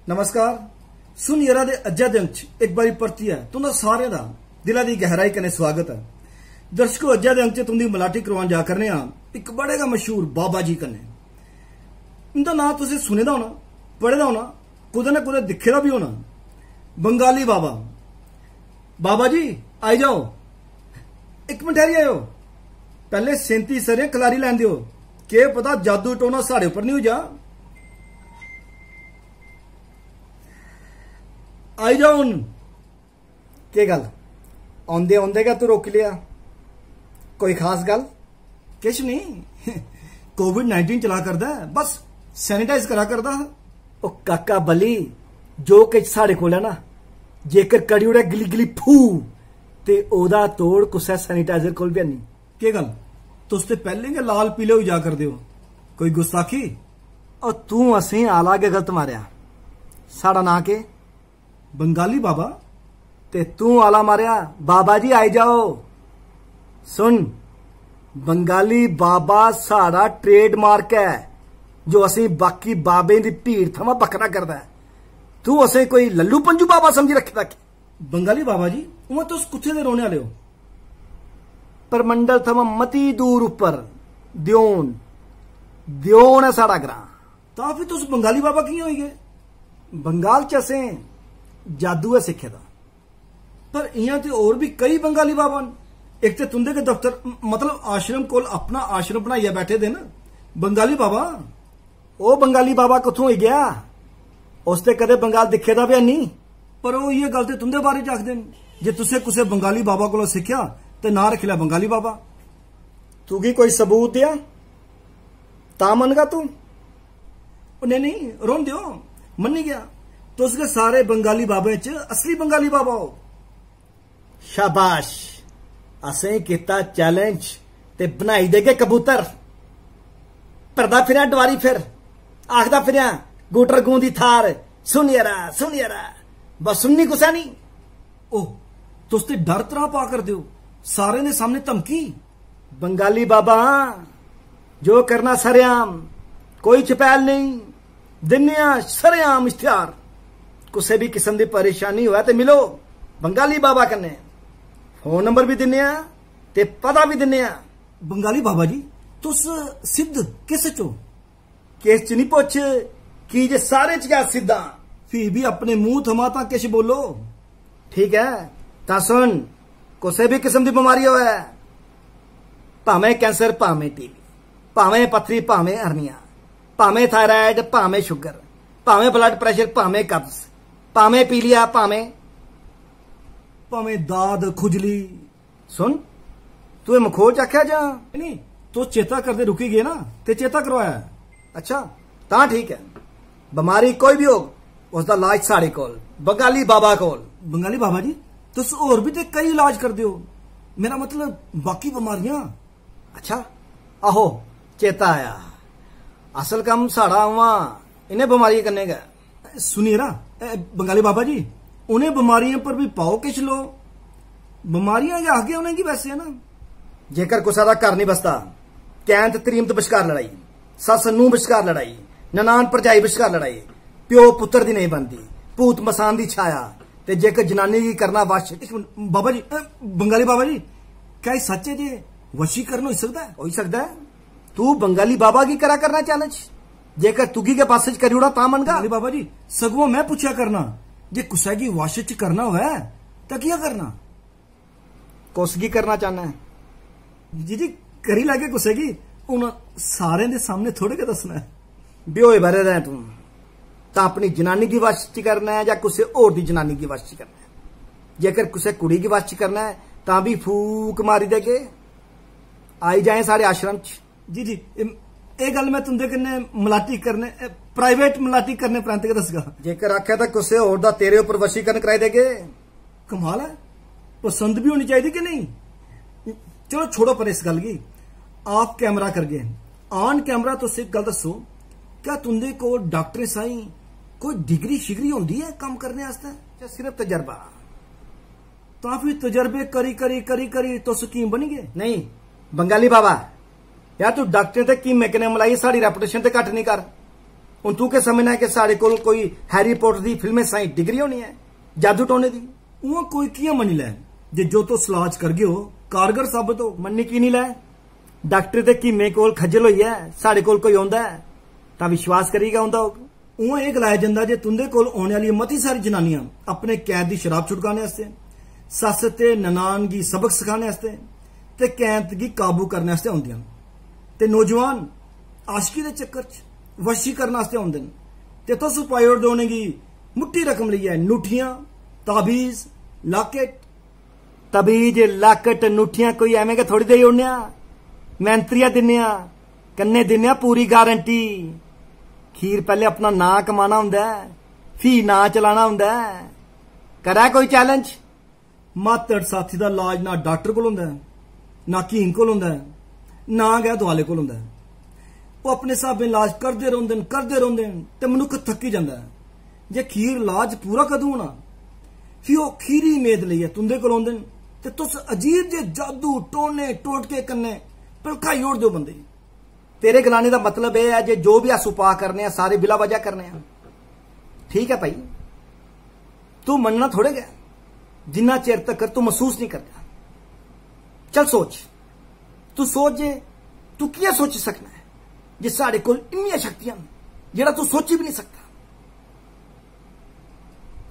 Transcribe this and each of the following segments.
नमस्कार। सुन यरा दे अज्जा दिन च एक बारी परती है तुंदा सारे दा दिला दी गहराई कने स्वागत है। दर्शकों, अज्जा दिन च तुंदी मलाटी करवान जा करने आ एक बड़े गा मशहूर बाबा जी कन्ने। उनका नाम तुसें सुने दा होना, पढ़े दा होना, कुदे ना कुदे दिखे दा भी होना। बंगाली बाबा। बाबा जी आई जाओ, एक मिनट ठहरी आयो, पहले 37 सरे खलारी लैन दियो, के पता जादू टोना साढ़े उपर नहीं हो जा। आई जाओ हुन। के गल आंदे आंदे का तू रोक लिया? कोई खास गल? किश नहीं, कोविड-19 चला करदा है, बस सैनिटाइज करा करदा। ओ काका बली, जो किश साढ़े कोल है ना, जेकर कड़ी उड़े गिली गिली फू ते ओदा तोड़ कुसै सैनिटाइजर कोल भी नहीं। के गल तुस ते पहले गै लाल पीले हो जा करदे हो, कोई गुस्ताखी? और तू असें आला के गलत मारिया। साड़ा ना के बंगाली बाबा ते तू आला मारिया। बाबा जी आई जाओ। सुन, बंगाली बाबा साड़ा ट्रेडमार्क है जो असी बाकी बाबे दी भीड़ थमा बखरा करदा है। तू असें कोई लल्लू पंजू बाबा समझी रखे दा? बंगाली बाबा जी उमा तुस कुत्थे दे रोने आले हो? परमंडल थमा मती दूर उपर द्योन द्योन है साड़ा ग्रां। तां फिर तुस बंगाली बाबा कियां होई गए? बंगाल च असें जादू है सिखे दा, पर इयां ते और भी कई बंगाली बाबा न। एक ते तुंदे के दफ्तर मतलब आश्रम कोल अपना आश्रम बनाइया बैठे दे न बंगाली बाबा। ओ बंगाली बाबा कुत्थों होई गया? उसते कदे बंगाल दिखे दा भी नहीं, पर वो ये गल ते तुंदे बारे च आखदे न। जे तुसे कुसे बंगाली बाबा कोलों सिक्ख्या ते ना रख लिया बंगाली बाबा। तुगी कोई सबूत दिया ता मनगा तू? नहीं रोन दियो, मन्नी गया। तुस के सारे बंगाली बाबे च असली बंगाली बाबा हो। शाबाश, असें किता चैलेंज ते बनाई देगे कबूतर। भरदा फिरया डवारी, फिर आखदा फिरया गुटर गूंदी थार, सुन यारा बस सुननी कुसै नहीं। ओह, तुस ते डर त्राह पा कर दियो, सारे ने सामने धमकी। बंगाली बाबा जो करना सरेआम, कोई छपैल नहीं, दिन्निया सरेआम इश्तिहार। कुसे भी किस्म की परेशानी हुआ तो मिलो बंगाली बाबा कन्ने। फोन नंबर भी दिन्ने ते पता भी दिन्ने। बंगाली बाबा जी तुस सिद्ध किस चो? किस च नहीं पुछ की जे सारे च क्या सिद्धा। फिर भी अपने मुंह थमा ता किश बोलो। ठीक है ता सुन, कुसे भी किस्म की बीमारी होवे, भावें कैंसर, भावें टीबी, भावें पथरी, भावें हरनिया, भावें थायराइड, भावें शुगर, भावें ब्लड प्रेशर, भावें कब्ज, भावें पीलिया, भावें दाद खुजली। सुन, तू मखोज आख्या जा नहीं, तो चेता करते रुकी गए ना ते चेता करवाया। अच्छा ता ठीक है, बीमारी कोई भी हो उसका इलाज साढ़े कोल बंगाली बाबा कोल। बंगाली बाबा जी तुस और भी ते कई इलाज कर दियो, मेरा मतलब बाकी बीमारियां। अच्छा आहो चेता आया, असल कम साड़ा वहां इन्हें बीमारियां करने का। सुनिए ना बंगाली बाबा जी, उन्हें बीमारियों पर भी पाओ किश लो। बीमारियां आगे उन्हें की वैसे है ना। जेकर कुसा दा घर नहीं बसता, कैंत त्रीमत बश्कार लड़ाई, सस नूं बश्कार लड़ाई, ननान भरजाई बश्कार लड़ाई, प्यो पुत्र दी नहीं बनती, भूत मसान दी छाया, ते जेकर जनानी की करना वश। बाबा जी बंगाली बाबा जी, क्या सच है जे वशीकरण हो सकता है? हो सकता है। तू बंगाली बाबा की करा करना चैलेंज, जेकर तुगी के पास करी उड़ा ता मनगा। बाबा जी सगों मैं पूछा करना, जे कुसै की वश च करना हुआ तो क्या करना? कुसगी करना चाहना है? जी करी लागे कुसै की, उन सारे दे सामने थोड़े के दसना है। ब्योए भरे रहे तू ता अपनी जनानी की वश च करना है या कुसै और दी जनानी की वश च करना है? जेकर कुसै कुड़ी की वश च करना है ता भी फूक मारी दे के आई जाए सारे आश्रम च। जी ये गल मैं तुंदे कन्नै मलाटी करने, प्राइवेट मलाटी करने प्रांत के दसगा। जेकर आख्या तो कुसै होर दा तेरे उपर वशीकरण कराई देगे। कमाल है, पसंद भी होनी चाहिए कि नहीं? चलो छोड़ो पर इस गल की, आप कैमरा कर गए ऑन कैमरा। तो एक गल दसो, क्या तुंदे को डॉक्टर साई कोई डिग्री शिग्री होंदी है काम करने वास्ते या सिर्फ तजर्बा? तो फिर तजर्बे करी करी करी करी तो स्कीम बनी गए? नहीं बंगाली बाबा, या तू डॉक्टर ते की मैकने मलाई साड़ी रेपुटेशन ते घट नहीं कर। हुण तू के समझना है कि साढ़े कोल कोई हैरी पॉटर दी फिल्में साई डिग्री होनी है जादू टोने दी? उहां कोई कियां मनी लै जे जो तो सलाज कर गए हो कारगर साबित हो, मन्नी की नहीं लै? डॉक्टर ते कीमे कोल खज्जल होई है, साढ़े कोल कोई आउंदा है तां विश्वास करीगा आउंदा होग। उहां एह गलाया जंदा जे तुंदे कोल आने वाली मती सारी जनानियां अपने कैद दी शराब छुड़काने आस्ते, सस ते ननान गी सबक सिखाने आस्ते ते कैद गी काबू करने आस्ते आउंदियां, ते नौजवान आशिकी दे चक्कर च वशी करने आस्ते आउंदे न, ते तुस पाई ओड़दे उनेंगी मुट्ठी रकम लेइयै नूठियां, ताबीज, लाकेट। तबीज, लाकट, नूठियां कोई एवें के थोड़ी देई ओड़ने, मैंतरिया दिन्ने, कन्ने दिन्ने पूरी गारंटी। खीर पहले अपना नां कमाना हुंदा है, फ्ही नां चलाना हुंदा है। करै कोई चैलेंज? मातड़ साथी दा इलाज ना डॉक्टर कोल हुंदा है, ना कीम कोल हुंदा है, ना गै दुआले कोल हुंदा है। वो अपने हिसाबे इलाज करदे रौंदे न ते मनुख थक्की जांदा है। जे खीर इलाज पूरा कदूं होना? फ्ही ओह खीरी मेद लेइयै तुंदे कोल आउंदे न ते तुस अजीब जे जादू टोने टोटके कन्नै भड़काई ओड़दे हो बंदे। तेरे गलाने का मतलब यह है जे जो भी अस उपा करने सारे बिला वजह करने, ठीक है भाई, तू मनना थोड़े गया जिन्ना चेर तक तू महसूस नहीं करता। चल सोच, तू सोच जे तू क्या सोच सकना है जे साढ़े कोल इन्नियां शक्तियां जेड़ा तू सोची भी नहीं सकता।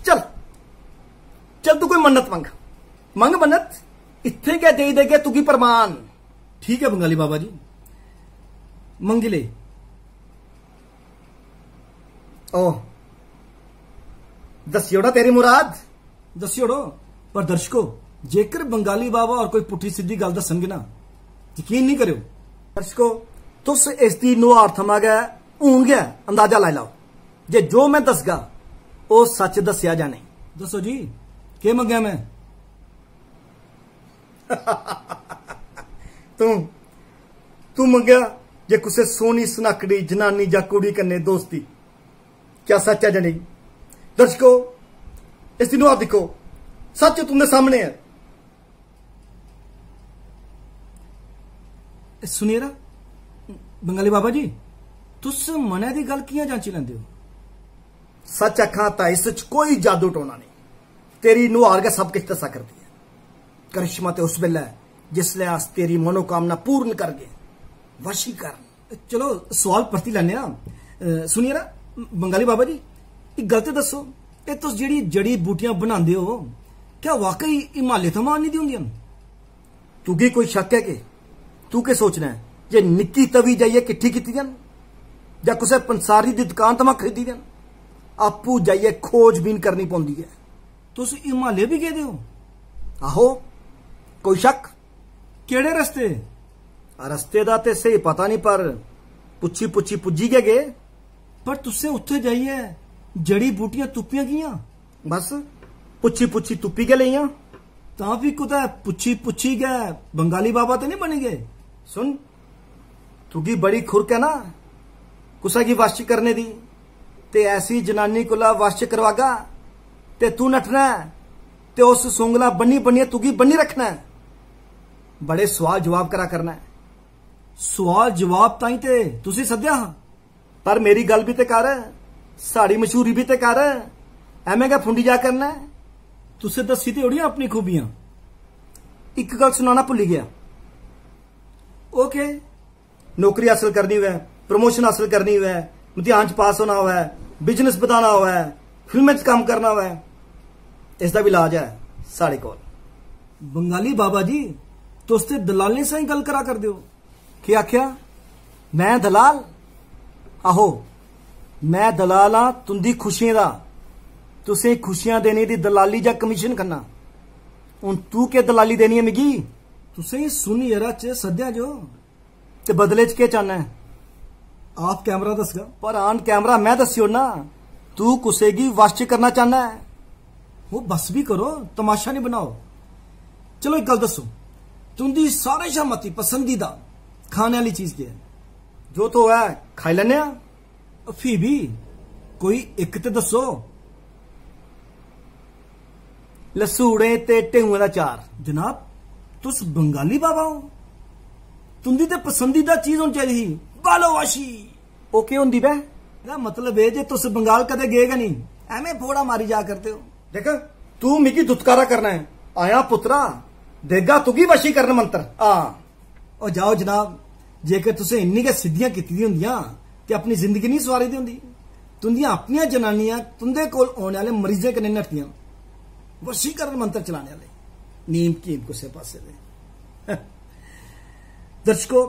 चल चल तू कोई मन्नत मंग मन्नत, इत्थे क्या दे देगे तुगी प्रमाण। ठीक है बंगाली बाबा जी, मंगी ले। ओह दस्योड़ा तेरी मुराद, दस्योड़ो। पर दर्शकों, जेकर बंगाली बाबा और कोई पुठी सीधी गल दसणगे ना, यकीन नहीं करियो। दर्शकों, तुस इसकी नुहार थमा गै हून गै अंदाजा लाई लाओ जे जो मैं दसगा वो सच दसिया जां नहीं। दसो जी, के मंगया मैं? तू मंगया जे कुसे सोनी सनाकड़ी जनानी या कुड़ी कन्ने दोस्ती, क्या सच है या नहीं? दर्शकों, इसकी नुहार दिखो, सच तुमने सामने है। सुनिएरा बंगाली बाबा जी, तुस मनै दी गल कियां जांची लैंदे हो? सच आखां तां इस च कोई जादू टोना नहीं, तेरी नुहार गै सब किश दसा करदी है। करिश्मा ते उस वेले जिसले अस तेरी मनोकामना पूर्ण करगे, वशीकरण। चलो सवाल परती लैने। सुनिए ना बंगाली बाबा जी, एक गल ते दसो, ये तुस जेड़ी जड़ी बूटियां बनांदे हो, क्या वाकई हिमालय थमां आनी दी होंदियां? तुगी कोई शक है कि तू के सोचना है जे निक्की तवी जाइए किट्ठी कीती दियां या कुसै पंसारी दी दुकान थमां खरीदी दियां? आपू जाइए खोजबीन करनी पौंदी है। तुस हिमालय भी गेदे हो? आहो, कोई शक? केड़े रस्ते? रस्ते दा ते सही पता नहीं, पर पुच्छी पुच्छी पुज्जी गए। पर तुसे उत्थे जाइए जड़ी बूटियां तुप्पियां कियां? बस पुच्छी पुच्छी तुप्पी गए लेइयां। तां भी कुतै पुच्छी पुच्छी गए बंगाली बाबा ते नहीं बनी गए। सुन, तुगी बड़ी खुरक है ना कुसा की वश करने दी, ते ऐसी जनानी कोला वश करवागा ते तू नठना ते उस सुंगला बन्नी बन्निया तुगी बन्नी रखना है। बड़े सवाल जवाब करा करना है। सवाल जवाब ताई ते तुसी सद्या हां, पर मेरी गल भी ते कर, साड़ी मशहूरी भी ते कर, एवें गै फुंडी जा करना है। तुसे दसी ते ओड़ियां अपनी खूबियां। एक गल सुनाना भुल्ली गया। ओके, नौकरी हासिल करनी हुए, प्रमोशन हासिल करनी हुए, इम्तिहान च पास होना हुआ, बिजनेस बताना हुआ, फिल्में च काम करना हुआ, इसका भी इलाज है साढ़े कोल। बंगाली बाबा जी, तुस ते दलालें साई गल करा कर दो। क्या आख्या? मैं दलाल? आहो, मैं दलाल हां तुंदी खुशियां दा। तुसें खुशियां देने दी दलाली या कमीशन करना। हुण तू के दलाली देनी है मिगी? तुसें सुनी यरा च सद्या जो ते बदले च के चाहना है? आप कैमरा दसगा, पर आन कैमरा मैं दस्यो ना। तू कुसे गी वश च करना चाहना है? वो बस भी करो, तमाशा नहीं बनाओ। चलो एक गल दसो, तुंदी सारे शा मती पसंदीदा खाने वाली चीज क्या है? जो तो है खाई लैने आ। फ्ही भी कोई एक ते दसो। लसूड़े ते टेऊए दा चार। जनाब, तुस बंगाली बाबा हो, तुंदी ते पसंदीदा चीज होनी चाहिदी बालोवाशी। ओके होंदी बे? मतलब है जे तुस बंगाल कदे गएगा नहीं, एवं फोड़ा मारी जा करते हो। देख तू मिगी दुत्कारा करना है, आया पुत्रा देगा तुगी वशीकरण मंत्र और जाओ जनाब। जेकर तुसें इन्नी गै सिद्धियां कीती होंदियां ते अपनी जिंदगी नहीं सवारी दी होंदी। तुंदियां अपनियां जनानियां तुंदे कोल औने वाले मरीजें कन्नै नठदियां, वशीकरण मंत्र चलाने वाले नीम कीम कुसै पासे दे। दर्शकों,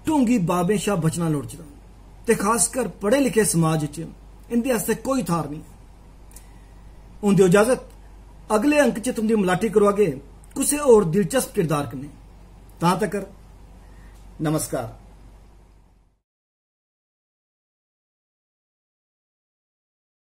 ढोंगी बाबे शा बचना लोड़चदा ते खासकर पढ़े लिखे समाज च इंदे आस्ते कोई थार नहीं। हुण दिओ इजाजत, अगले अंक च तुंदी मलाटी करवागे कुसै होर दिलचस्प किरदार कन्नै। तां तकर नमस्कार।